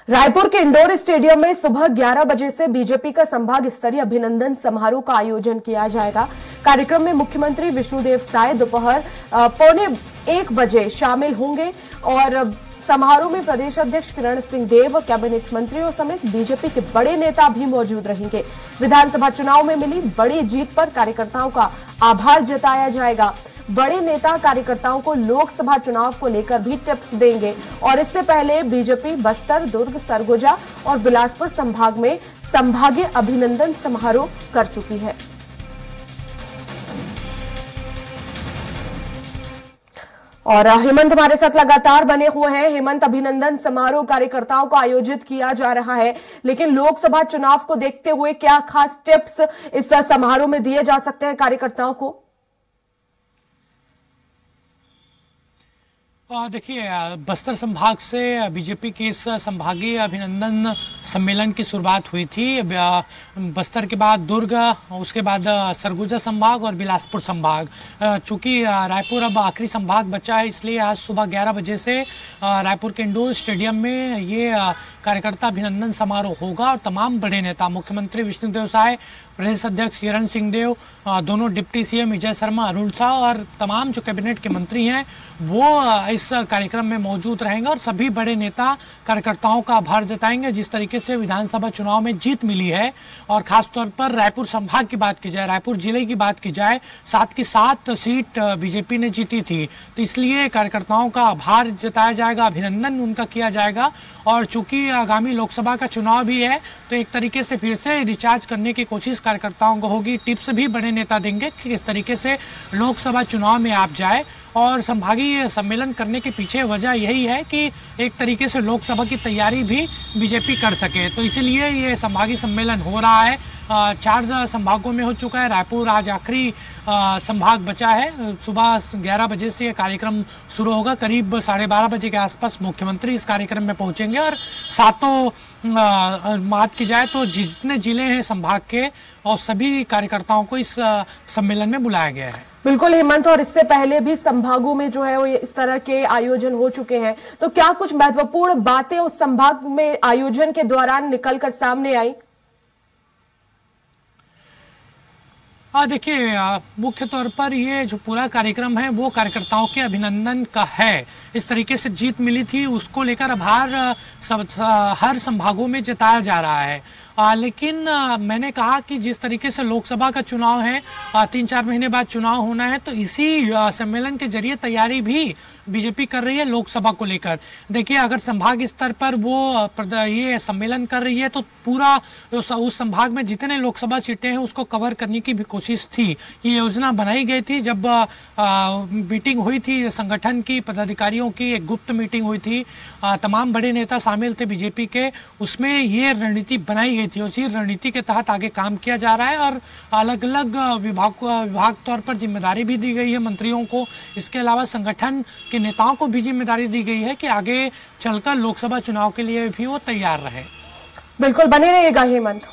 रायपुर के indoor stadium में सुबह 11 बजे से बीजेपी का संभाग स्तरीय अभिनंदन समारोह का आयोजन किया जाएगा। कार्यक्रम में मुख्यमंत्री विष्णुदेव साय दोपहर 12:45 बजे शामिल होंगे और समारोह में प्रदेश अध्यक्ष किरण सिंह देव, कैबिनेट मंत्रियों समेत बीजेपी के बड़े नेता भी मौजूद रहेंगे। विधानसभा चुनाव में मिली बड़ी जीत पर कार्यकर्ताओं का आभार जताया जाएगा। बड़े नेता कार्यकर्ताओं को लोकसभा चुनाव को लेकर भी टिप्स देंगे और इससे पहले बीजेपी बस्तर, दुर्ग, सरगुजा और बिलासपुर संभाग में संभागीय अभिनंदन समारोह कर चुकी है। और हेमंत हमारे साथ लगातार बने हुए हैं। हेमंत, अभिनंदन समारोह कार्यकर्ताओं को आयोजित किया जा रहा है, लेकिन लोकसभा चुनाव को देखते हुए क्या खास टिप्स इस समारोह में दिए जा सकते हैं कार्यकर्ताओं को? देखिए, बस्तर संभाग से बीजेपी के इस संभागीय अभिनंदन सम्मेलन की शुरुआत हुई थी। बस्तर के बाद दुर्ग, उसके बाद सरगुजा संभाग और बिलासपुर संभाग। चूंकि रायपुर अब आखिरी संभाग बचा है, इसलिए आज सुबह 11 बजे से रायपुर के इंडोर स्टेडियम में ये कार्यकर्ता अभिनंदन समारोह होगा और तमाम बड़े नेता, मुख्यमंत्री विष्णुदेव साय, प्रदेश अध्यक्ष किरण सिंह देव, दोनों डिप्टी सीएम विजय शर्मा, अरुण शाह और तमाम जो कैबिनेट के मंत्री हैं वो इस कार्यक्रम में मौजूद रहेंगे और सभी बड़े नेता कार्यकर्ताओं का आभार जताएंगे। जिस तरीके से विधानसभा चुनाव में जीत मिली है और खासतौर पर रायपुर संभाग की बात की जाए, रायपुर जिले की बात की जाए, 7 की 7 सीट बीजेपी ने जीती थी, तो इसलिए कार्यकर्ताओं का आभार जताया जाएगा, अभिनंदन उनका किया जाएगा। और चूंकि आगामी लोकसभा का चुनाव भी है, तो एक तरीके से फिर से रिचार्ज करने की कोशिश कार्यकर्ताओं को होगी। टिप्स भी बड़े नेता देंगे कि किस तरीके से लोकसभा चुनाव में आप जाए। और संभागीय सम्मेलन करने के पीछे वजह यही है कि एक तरीके से लोकसभा की तैयारी भी बीजेपी कर सके, तो इसीलिए ये संभागीय सम्मेलन हो रहा है। 4 संभागों में हो चुका है, रायपुर आज आखिरी संभाग बचा है। सुबह 11 बजे से ये कार्यक्रम शुरू होगा। करीब 12:30 बजे के आसपास मुख्यमंत्री इस कार्यक्रम में पहुंचेंगे और सातों बात की जाए तो जितने जिले हैं संभाग के और सभी कार्यकर्ताओं को इस सम्मेलन में बुलाया गया है। बिल्कुल हेमंत, और इससे पहले भी संभागों में जो है वो इस तरह के आयोजन हो चुके हैं, तो क्या कुछ महत्वपूर्ण बातें उस संभाग में आयोजन के दौरान निकलकर सामने आई? देखिए, मुख्य तौर पर ये जो पूरा कार्यक्रम है वो कार्यकर्ताओं के अभिनंदन का है। इस तरीके से जीत मिली थी, उसको लेकर आभार हर संभागों में जताया जा रहा है। लेकिन मैंने कहा कि जिस तरीके से लोकसभा का चुनाव है, 3-4 महीने बाद चुनाव होना है, तो इसी सम्मेलन के जरिए तैयारी भी बीजेपी कर रही है लोकसभा को लेकर। देखिए, अगर संभाग स्तर पर वो ये सम्मेलन कर रही है तो पूरा उस संभाग में जितने लोकसभा सीटें हैं उसको कवर करने की भी कोशिश थी। ये योजना बनाई गई थी जब मीटिंग हुई थी संगठन की, पदाधिकारियों की एक गुप्त मीटिंग हुई थी, तमाम बड़े नेता शामिल थे बीजेपी के, उसमें ये रणनीति बनाई गई थी। उसी रणनीति के तहत आगे काम किया जा रहा है और अलग अलग विभाग तौर पर जिम्मेदारी भी दी गई है मंत्रियों को। इसके अलावा संगठन के नेताओं को भी जिम्मेदारी दी गई है कि आगे चलकर लोकसभा चुनाव के लिए भी वो तैयार रहे। बिल्कुल बने रहिएगा हेमंत।